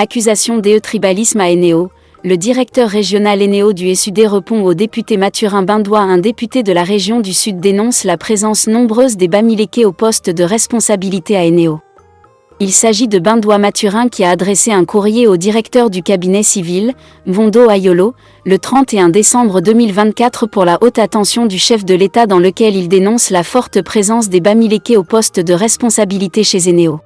Accusation d'e-tribalisme à Eneo. Le directeur régional Eneo du SUD répond au député Mathurin Bindois. Un député de la région du Sud dénonce la présence nombreuse des Bamileke au poste de responsabilité à Eneo. Il s'agit de Bindois Mathurin qui a adressé un courrier au directeur du cabinet civil, Mvondo Ayolo, le 31 décembre 2024 pour la haute attention du chef de l'État dans lequel il dénonce la forte présence des Bamileke au poste de responsabilité chez Eneo.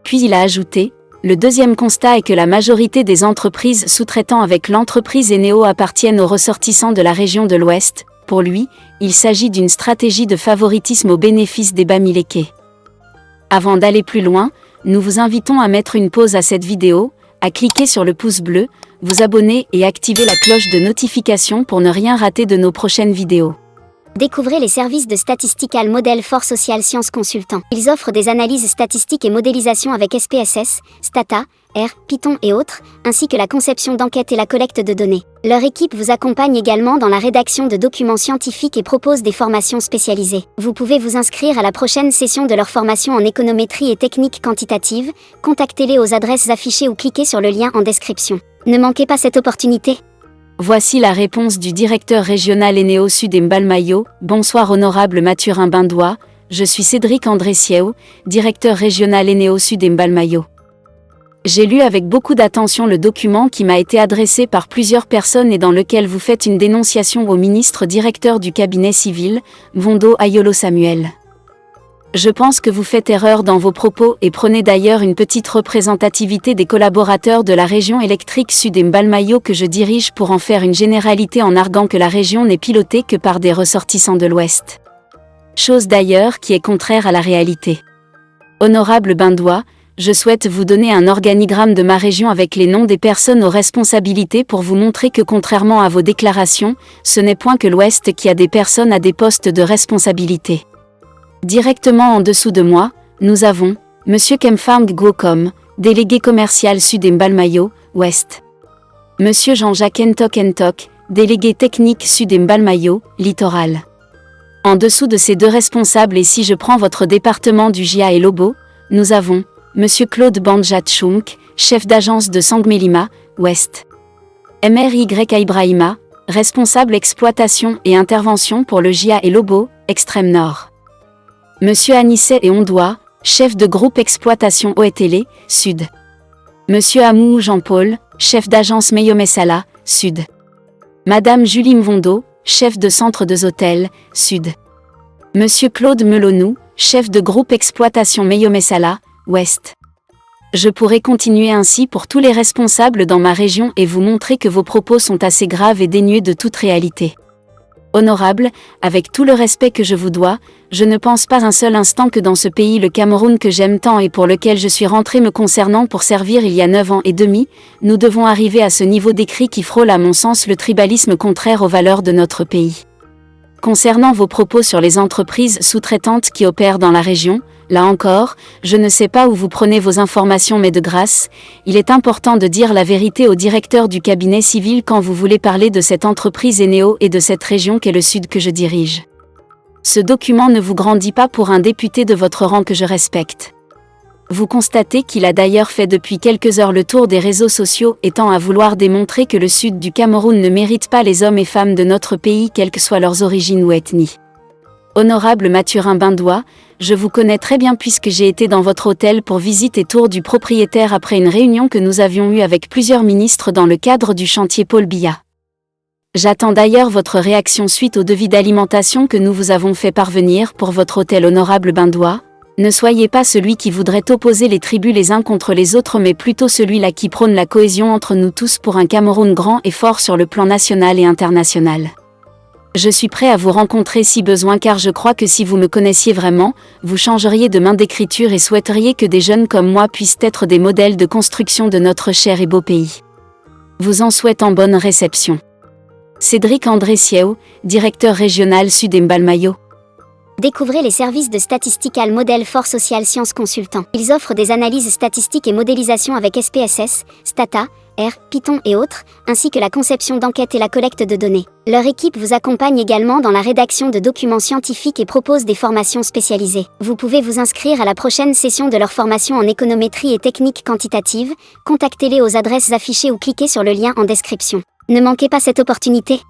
Puis il a ajouté: le deuxième constat est que la majorité des entreprises sous-traitant avec l'entreprise Eneo appartiennent aux ressortissants de la région de l'Ouest. Pour lui, il s'agit d'une stratégie de favoritisme au bénéfice des Bamileke. Avant d'aller plus loin, nous vous invitons à mettre une pause à cette vidéo, à cliquer sur le pouce bleu, vous abonner et activer la cloche de notification pour ne rien rater de nos prochaines vidéos. Découvrez les services de Statistical Model for Social Science Consultant. Ils offrent des analyses statistiques et modélisation avec SPSS, Stata, R, Python et autres, ainsi que la conception d'enquêtes et la collecte de données. Leur équipe vous accompagne également dans la rédaction de documents scientifiques et propose des formations spécialisées. Vous pouvez vous inscrire à la prochaine session de leur formation en économétrie et techniques quantitatives. Contactez-les aux adresses affichées ou cliquez sur le lien en description. Ne manquez pas cette opportunité. Voici la réponse du directeur régional Eneo Sud et Mbalmayo. Bonsoir honorable Mathurin Bindois, je suis Cédric Andressieu, directeur régional Eneo Sud et Mbalmayo. J'ai lu avec beaucoup d'attention le document qui m'a été adressé par plusieurs personnes et dans lequel vous faites une dénonciation au ministre directeur du cabinet civil, Mvondo Ayolo Samuel. Je pense que vous faites erreur dans vos propos et prenez d'ailleurs une petite représentativité des collaborateurs de la région électrique Sud et Mbalmayo que je dirige pour en faire une généralité en arguant que la région n'est pilotée que par des ressortissants de l'Ouest. Chose d'ailleurs qui est contraire à la réalité. Honorable Bindois, je souhaite vous donner un organigramme de ma région avec les noms des personnes aux responsabilités pour vous montrer que contrairement à vos déclarations, ce n'est point que l'Ouest qui a des personnes à des postes de responsabilité. Directement en dessous de moi, nous avons Monsieur Kemfarm Gwokom, délégué commercial Sud et Mbalmayo, Ouest. Monsieur Jean-Jacques Entok, délégué technique Sud et Mbalmayo, Littoral. En dessous de ces deux responsables et si je prends votre département du Gia et Lobo, nous avons Monsieur Claude Bandjat-Chounk, chef d'agence de Sangmelima, Ouest. MRY Ibrahima, responsable exploitation et intervention pour le Gia et Lobo, Extrême Nord. Monsieur Anissé et Ondois, chef de groupe exploitation Oetele, Sud. Monsieur Amou Jean-Paul, chef d'agence Meyomessala, Sud. Madame Julie Mvondo, chef de centre de hôtels, Sud. Monsieur Claude Melonou, chef de groupe exploitation Meyomessala, Ouest. Je pourrais continuer ainsi pour tous les responsables dans ma région et vous montrer que vos propos sont assez graves et dénués de toute réalité. Honorable, avec tout le respect que je vous dois, je ne pense pas un seul instant que dans ce pays le Cameroun que j'aime tant et pour lequel je suis rentré me concernant pour servir il y a 9 ans et demi, nous devons arriver à ce niveau d'écrit qui frôle à mon sens le tribalisme contraire aux valeurs de notre pays. Concernant vos propos sur les entreprises sous-traitantes qui opèrent dans la région, là encore, je ne sais pas où vous prenez vos informations mais de grâce, il est important de dire la vérité au directeur du cabinet civil quand vous voulez parler de cette entreprise Eneo et de cette région qu'est le Sud que je dirige. Ce document ne vous grandit pas pour un député de votre rang que je respecte. Vous constatez qu'il a d'ailleurs fait depuis quelques heures le tour des réseaux sociaux étant à vouloir démontrer que le Sud du Cameroun ne mérite pas les hommes et femmes de notre pays quelles que soient leurs origines ou ethnies. Honorable Mathurin Bindois, je vous connais très bien puisque j'ai été dans votre hôtel pour visite et tour du propriétaire après une réunion que nous avions eue avec plusieurs ministres dans le cadre du chantier Paul Biya. J'attends d'ailleurs votre réaction suite au devis d'alimentation que nous vous avons fait parvenir pour votre hôtel honorable Bindois. Ne soyez pas celui qui voudrait opposer les tribus les uns contre les autres mais plutôt celui-là qui prône la cohésion entre nous tous pour un Cameroun grand et fort sur le plan national et international. Je suis prêt à vous rencontrer si besoin car je crois que si vous me connaissiez vraiment, vous changeriez de main d'écriture et souhaiteriez que des jeunes comme moi puissent être des modèles de construction de notre cher et beau pays. Vous en souhaite en bonne réception. Cédric Andressieu, directeur régional Sud et Mbalmayo. Découvrez les services de Statistical Model for Social Sciences Consultants. Ils offrent des analyses statistiques et modélisation avec SPSS, Stata, R, Python et autres, ainsi que la conception d'enquêtes et la collecte de données. Leur équipe vous accompagne également dans la rédaction de documents scientifiques et propose des formations spécialisées. Vous pouvez vous inscrire à la prochaine session de leur formation en économétrie et techniques quantitatives. Contactez-les aux adresses affichées ou cliquez sur le lien en description. Ne manquez pas cette opportunité.